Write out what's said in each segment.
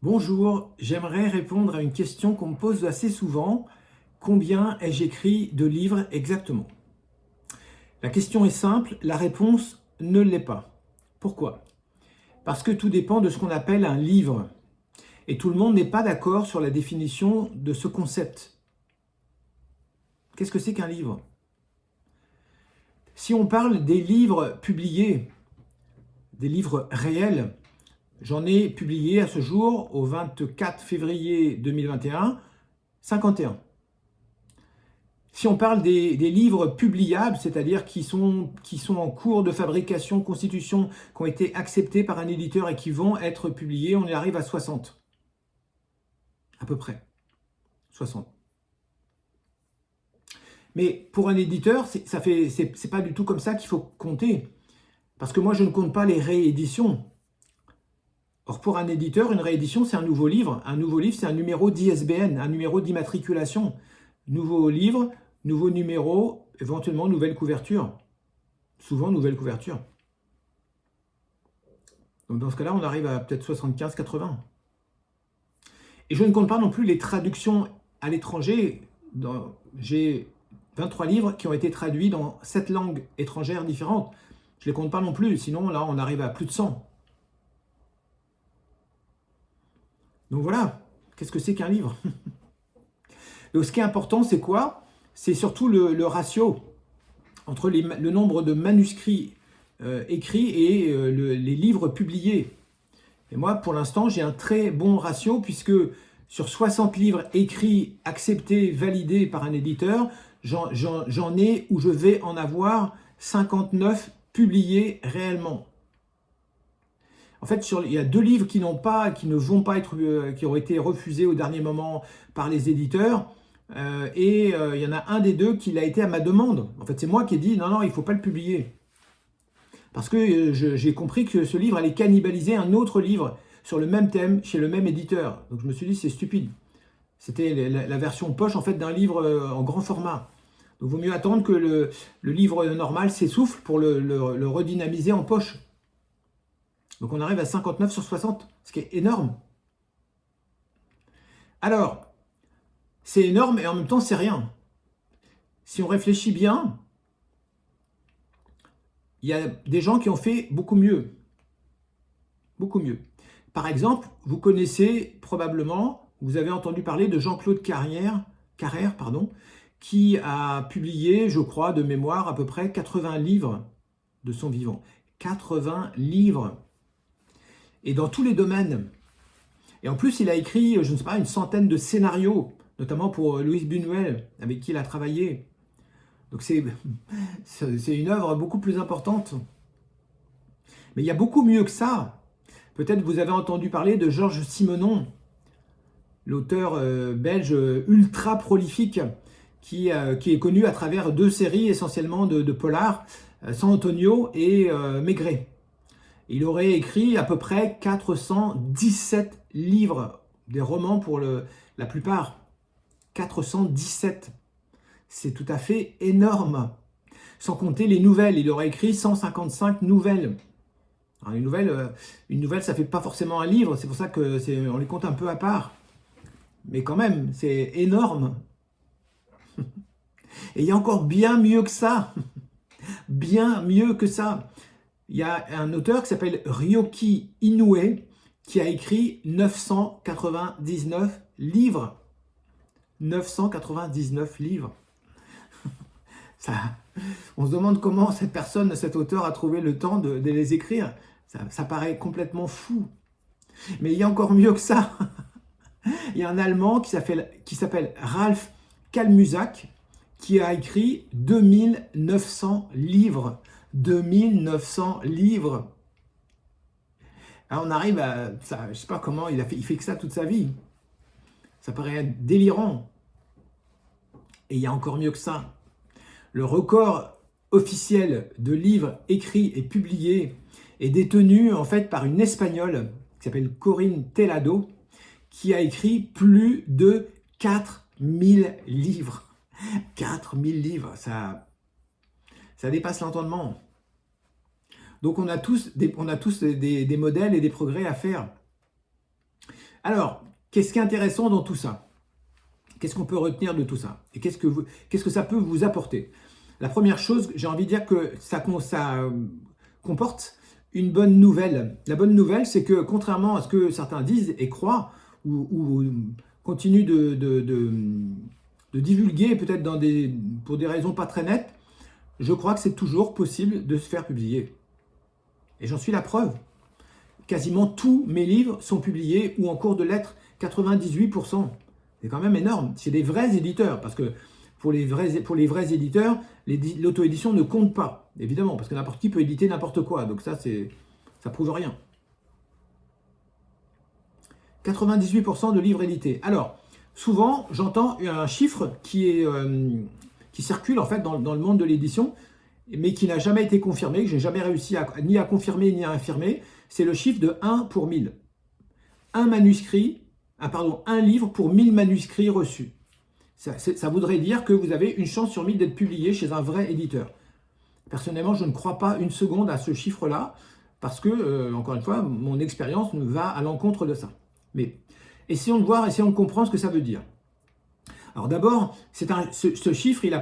Bonjour, j'aimerais répondre à une question qu'on me pose assez souvent. Combien ai-je écrit de livres exactement? La question est simple, la réponse ne l'est pas. Pourquoi? Parce que tout dépend de ce qu'on appelle un livre. Et tout le monde n'est pas d'accord sur la définition de ce concept. Qu'est-ce que c'est qu'un livre? Si on parle des livres publiés, des livres réels, j'en ai publié à ce jour, au 24 février 2021, 51. Si on parle des livres publiables, c'est-à-dire qui sont en cours de fabrication, constitution, qui ont été acceptés par un éditeur et qui vont être publiés, on y arrive à 60. À peu près. 60. Mais pour un éditeur, c'est pas du tout comme ça qu'il faut compter. Parce que moi, je ne compte pas les rééditions. Or, pour un éditeur, une réédition, c'est un nouveau livre. Un nouveau livre, c'est un numéro d'ISBN, un numéro d'immatriculation. Nouveau livre, nouveau numéro, éventuellement nouvelle couverture. Souvent nouvelle couverture. Donc dans ce cas-là, on arrive à peut-être 75-80. Et je ne compte pas non plus les traductions à l'étranger. J'ai 23 livres qui ont été traduits dans 7 langues étrangères différentes. Je ne les compte pas non plus, sinon là, on arrive à plus de 100. Donc voilà, qu'est-ce que c'est qu'un livre? Donc ce qui est important, c'est quoi? C'est surtout le ratio entre le nombre de manuscrits écrits et les livres publiés. Et moi, pour l'instant, j'ai un très bon ratio puisque sur 60 livres écrits, acceptés, validés par un éditeur, j'en ai ou je vais en avoir 59 publiés réellement. En fait, il y a 2 livres qui ne vont pas être, qui ont été refusés au dernier moment par les éditeurs. Il y en a un des 2 qui l'a été à ma demande. En fait, c'est moi qui ai dit non, il ne faut pas le publier. Parce que j'ai compris que ce livre allait cannibaliser un autre livre sur le même thème chez le même éditeur. Donc je me suis dit c'est stupide. C'était la version poche en fait d'un livre en grand format. Donc il vaut mieux attendre que le livre normal s'essouffle pour le redynamiser en poche. Donc on arrive à 59 sur 60, ce qui est énorme. Alors, c'est énorme et en même temps c'est rien. Si on réfléchit bien, il y a des gens qui ont fait beaucoup mieux. Beaucoup mieux. Par exemple, vous connaissez probablement, vous avez entendu parler de Jean-Claude Carrère, qui a publié, je crois, de mémoire, à peu près 80 livres de son vivant. 80 livres. Et dans tous les domaines. Et en plus, il a écrit, je ne sais pas, une centaine de scénarios, notamment pour Louise Buñuel, avec qui il a travaillé. Donc c'est une œuvre beaucoup plus importante. Mais il y a beaucoup mieux que ça. Peut-être vous avez entendu parler de Georges Simenon, l'auteur belge ultra prolifique, qui est connu à travers 2 séries essentiellement de polar, San Antonio et Maigret. Il aurait écrit à peu près 417 livres, des romans pour la plupart. 417. C'est tout à fait énorme. Sans compter les nouvelles, il aurait écrit 155 nouvelles. Alors, une nouvelle, ça ne fait pas forcément un livre, c'est pour ça qu'on les compte un peu à part. Mais quand même, c'est énorme. Et il y a encore bien mieux que ça. Bien mieux que ça. Il y a un auteur qui s'appelle Ryoki Inoue qui a écrit 999 livres. 999 livres. Ça, on se demande comment cet auteur a trouvé le temps de les écrire. Ça paraît complètement fou. Mais il y a encore mieux que ça. Il y a un Allemand qui s'appelle Ralph Kalmusak qui a écrit 2900 livres. 2900 livres. Alors on arrive à ça, je ne sais pas comment il fait que ça toute sa vie. Ça paraît délirant. Et il y a encore mieux que ça. Le record officiel de livres écrits et publiés est détenu en fait par une Espagnole qui s'appelle Corinne Tellado, qui a écrit plus de 4000 livres. 4000 livres, ça dépasse l'entendement. Donc on a tous des modèles et des progrès à faire. Alors, qu'est-ce qui est intéressant dans tout ça? Qu'est-ce qu'on peut retenir de tout ça? Et qu'est-ce que ça peut vous apporter? La première chose, j'ai envie de dire que ça comporte une bonne nouvelle. La bonne nouvelle, c'est que contrairement à ce que certains disent et croient, ou continuent de divulguer peut-être pour des raisons pas très nettes, je crois que c'est toujours possible de se faire publier. Et j'en suis la preuve. Quasiment tous mes livres sont publiés ou en cours de lettres, 98%. C'est quand même énorme. C'est des vrais éditeurs, parce que pour les vrais éditeurs, l'auto-édition ne compte pas, évidemment, parce que n'importe qui peut éditer n'importe quoi. Donc ça prouve rien. 98% de livres édités. Alors, souvent, j'entends un chiffre qui circule en fait dans le monde de l'édition, mais qui n'a jamais été confirmé, que je n'ai jamais réussi ni à confirmer ni à infirmer. C'est le chiffre de 1 pour 1000. Un livre pour 1000 manuscrits reçus. Ça voudrait dire que vous avez une chance sur 1000 d'être publié chez un vrai éditeur. Personnellement, je ne crois pas une seconde à ce chiffre-là, parce que, encore une fois, mon expérience va à l'encontre de ça. Mais essayons de comprendre ce que ça veut dire. Alors d'abord, ce chiffre, il n'a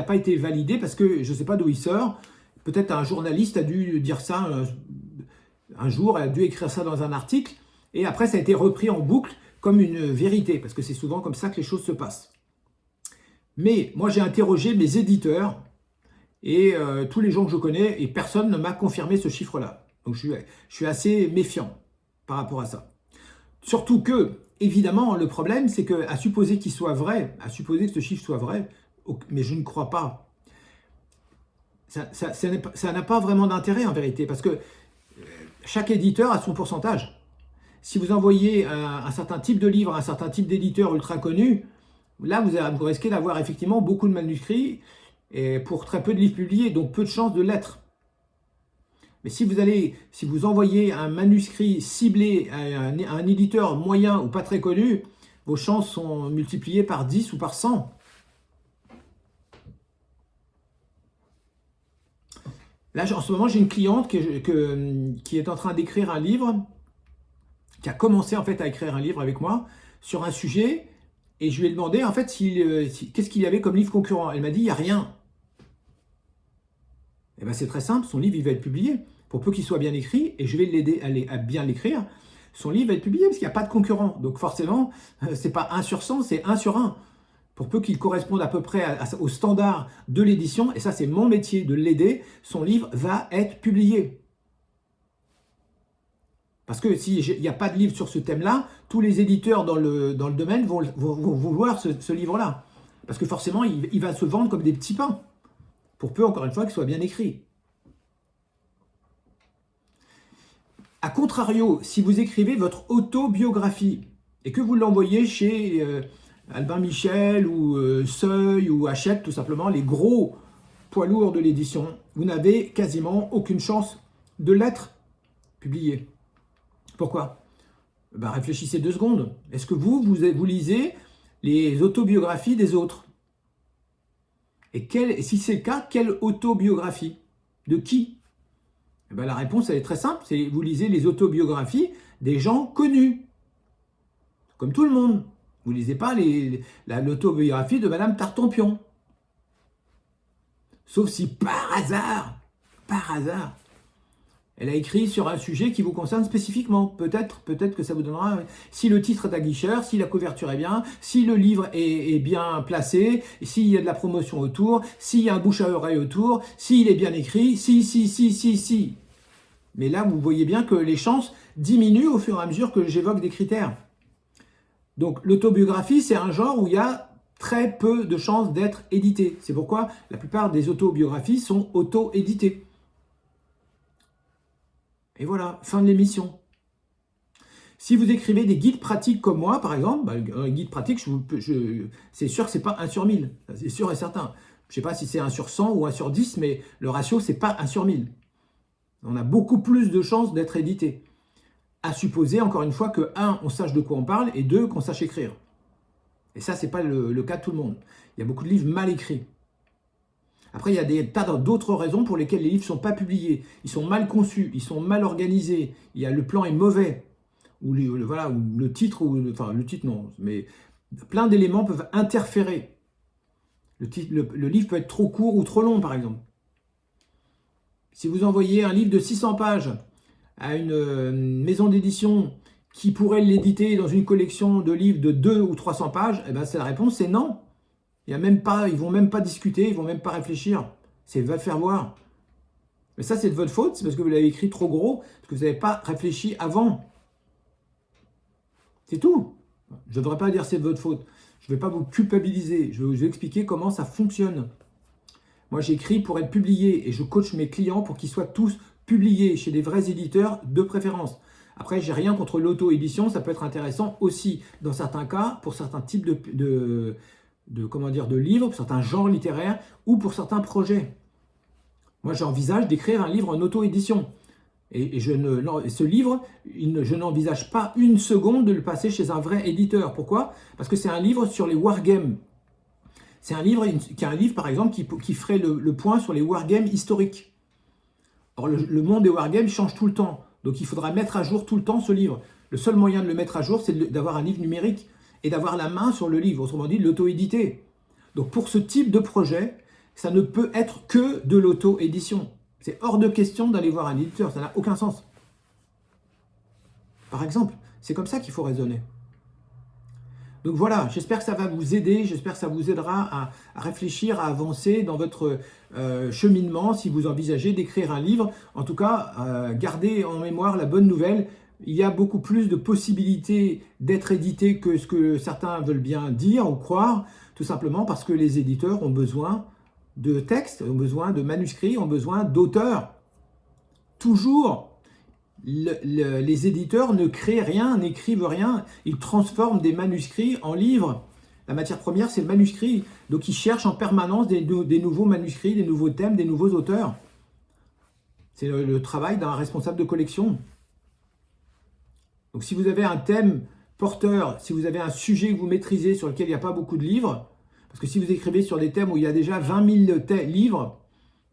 pas été validé parce que je ne sais pas d'où il sort. Peut-être un journaliste a dû dire ça un jour, a dû écrire ça dans un article, et après ça a été repris en boucle comme une vérité, parce que c'est souvent comme ça que les choses se passent. Mais moi j'ai interrogé mes éditeurs et tous les gens que je connais, et personne ne m'a confirmé ce chiffre-là. Donc je suis assez méfiant par rapport à ça. Surtout que, évidemment, le problème, c'est qu'à supposer qu'il soit vrai, à supposer que ce chiffre soit vrai, mais je ne crois pas, ça n'a pas vraiment d'intérêt en vérité, parce que chaque éditeur a son pourcentage. Si vous envoyez un certain type de livre à un certain type d'éditeur ultra connu, là, vous risquez d'avoir effectivement beaucoup de manuscrits et pour très peu de livres publiés, donc peu de chances de l'être. Mais si vous envoyez un manuscrit ciblé à un éditeur moyen ou pas très connu, vos chances sont multipliées par 10 ou par 100. Là, en ce moment, j'ai une cliente qui est en train d'écrire un livre, qui a commencé en fait à écrire un livre avec moi sur un sujet, et je lui ai demandé en fait qu'est-ce qu'il y avait comme livre concurrent. Elle m'a dit, il n'y a rien. Eh bien, c'est très simple, son livre il va être publié. Pour peu qu'il soit bien écrit, et je vais l'aider à bien l'écrire, son livre va être publié parce qu'il n'y a pas de concurrent. Donc forcément, c'est pas 1 sur 100, c'est 1 sur 1. Pour peu qu'il corresponde à peu près au standard de l'édition, et ça c'est mon métier de l'aider, son livre va être publié. Parce que s'il n'y a pas de livre sur ce thème-là, tous les éditeurs dans le domaine vont vouloir ce livre-là. Parce que forcément, il va se vendre comme des petits pains. Pour peu, encore une fois, qu'il soit bien écrit. A contrario, si vous écrivez votre autobiographie et que vous l'envoyez chez Albin Michel ou Seuil ou Hachette, tout simplement, les gros poids lourds de l'édition, vous n'avez quasiment aucune chance de l'être publié. Pourquoi? Réfléchissez 2 secondes. Est-ce que vous lisez les autobiographies des autres? Et si c'est le cas, quelle autobiographie? De qui? La réponse elle est très simple, c'est vous lisez les autobiographies des gens connus, comme tout le monde. Vous ne lisez pas l'autobiographie de Madame Tartampion. Sauf si par hasard, elle a écrit sur un sujet qui vous concerne spécifiquement. Peut-être que ça vous donnera, si le titre est aguicheur, si la couverture est bien, si le livre est bien placé, s'il y a de la promotion autour, s'il y a un bouche à oreille autour, s'il est bien écrit, si. Mais là, vous voyez bien que les chances diminuent au fur et à mesure que j'évoque des critères. Donc l'autobiographie, c'est un genre où il y a très peu de chances d'être édité. C'est pourquoi la plupart des autobiographies sont auto-éditées. Et voilà, fin de l'émission. Si vous écrivez des guides pratiques comme moi, par exemple, un guide pratique, c'est sûr que ce n'est pas 1 sur 1000. C'est sûr et certain. Je ne sais pas si c'est 1 sur 100 ou 1 sur 10, mais le ratio, ce n'est pas 1 sur 1000. On a beaucoup plus de chances d'être édité. À supposer, encore une fois, que 1, on sache de quoi on parle, et 2, qu'on sache écrire. Et ça, ce n'est pas le cas de tout le monde. Il y a beaucoup de livres mal écrits. Après, il y a des tas d'autres raisons pour lesquelles les livres ne sont pas publiés. Ils sont mal conçus, ils sont mal organisés, le plan est mauvais. voilà, ou le titre, enfin le titre non, mais plein d'éléments peuvent interférer. Le livre peut être trop court ou trop long, par exemple. Si vous envoyez un livre de 600 pages à une maison d'édition qui pourrait l'éditer dans une collection de livres de 200 ou 300 pages, eh ben, la réponse c'est non. Ils ne vont même pas discuter, ils ne vont même pas réfléchir. C'est va le faire voir. Mais ça, c'est de votre faute, c'est parce que vous l'avez écrit trop gros, parce que vous n'avez pas réfléchi avant. C'est tout. Je ne devrais pas dire c'est de votre faute. Je ne vais pas vous culpabiliser. Je vais vous expliquer comment ça fonctionne. Moi, j'écris pour être publié et je coach mes clients pour qu'ils soient tous publiés chez des vrais éditeurs de préférence. Après, j'ai rien contre l'auto-édition, ça peut être intéressant aussi dans certains cas, pour certains types de livres, pour certains genres littéraires ou pour certains projets. Moi, j'envisage d'écrire un livre en auto-édition. Et ce livre, je n'envisage pas une seconde de le passer chez un vrai éditeur. Pourquoi? Parce que c'est un livre sur les wargames. C'est un livre, par exemple, qui ferait le point sur les wargames historiques. Or, le monde des wargames change tout le temps. Donc, il faudra mettre à jour tout le temps ce livre. Le seul moyen de le mettre à jour, c'est d'avoir un livre numérique et d'avoir la main sur le livre, autrement dit, de l'auto-éditer. Donc, pour ce type de projet, ça ne peut être que de l'auto-édition. C'est hors de question d'aller voir un éditeur, ça n'a aucun sens. Par exemple, c'est comme ça qu'il faut raisonner. Donc voilà, j'espère que ça va vous aider, j'espère que ça vous aidera à réfléchir, à avancer dans votre cheminement si vous envisagez d'écrire un livre. En tout cas, gardez en mémoire la bonne nouvelle. Il y a beaucoup plus de possibilités d'être édité que ce que certains veulent bien dire ou croire, tout simplement parce que les éditeurs ont besoin de textes, ont besoin de manuscrits, ont besoin d'auteurs. Toujours. Les éditeurs ne créent rien, n'écrivent rien, ils transforment des manuscrits en livres. La matière première, c'est le manuscrit. Donc, ils cherchent en permanence des nouveaux manuscrits, des nouveaux thèmes, des nouveaux auteurs. C'est le travail d'un responsable de collection. Donc, si vous avez un thème porteur, si vous avez un sujet que vous maîtrisez sur lequel il n'y a pas beaucoup de livres, parce que si vous écrivez sur des thèmes où il y a déjà 20 000 livres,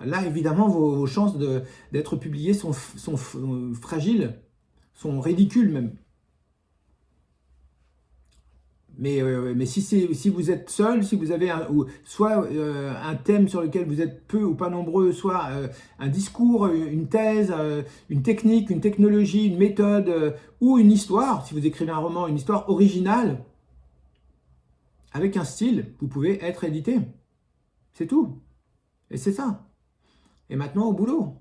là, évidemment, vos chances d'être publiés sont fragiles, sont ridicules même. Mais si vous êtes seul, si vous avez soit un thème sur lequel vous êtes peu ou pas nombreux, soit un discours, une thèse, une technique, une technologie, une méthode ou une histoire, si vous écrivez un roman, une histoire originale, avec un style, vous pouvez être édité. C'est tout. Et c'est ça. Et maintenant, au boulot.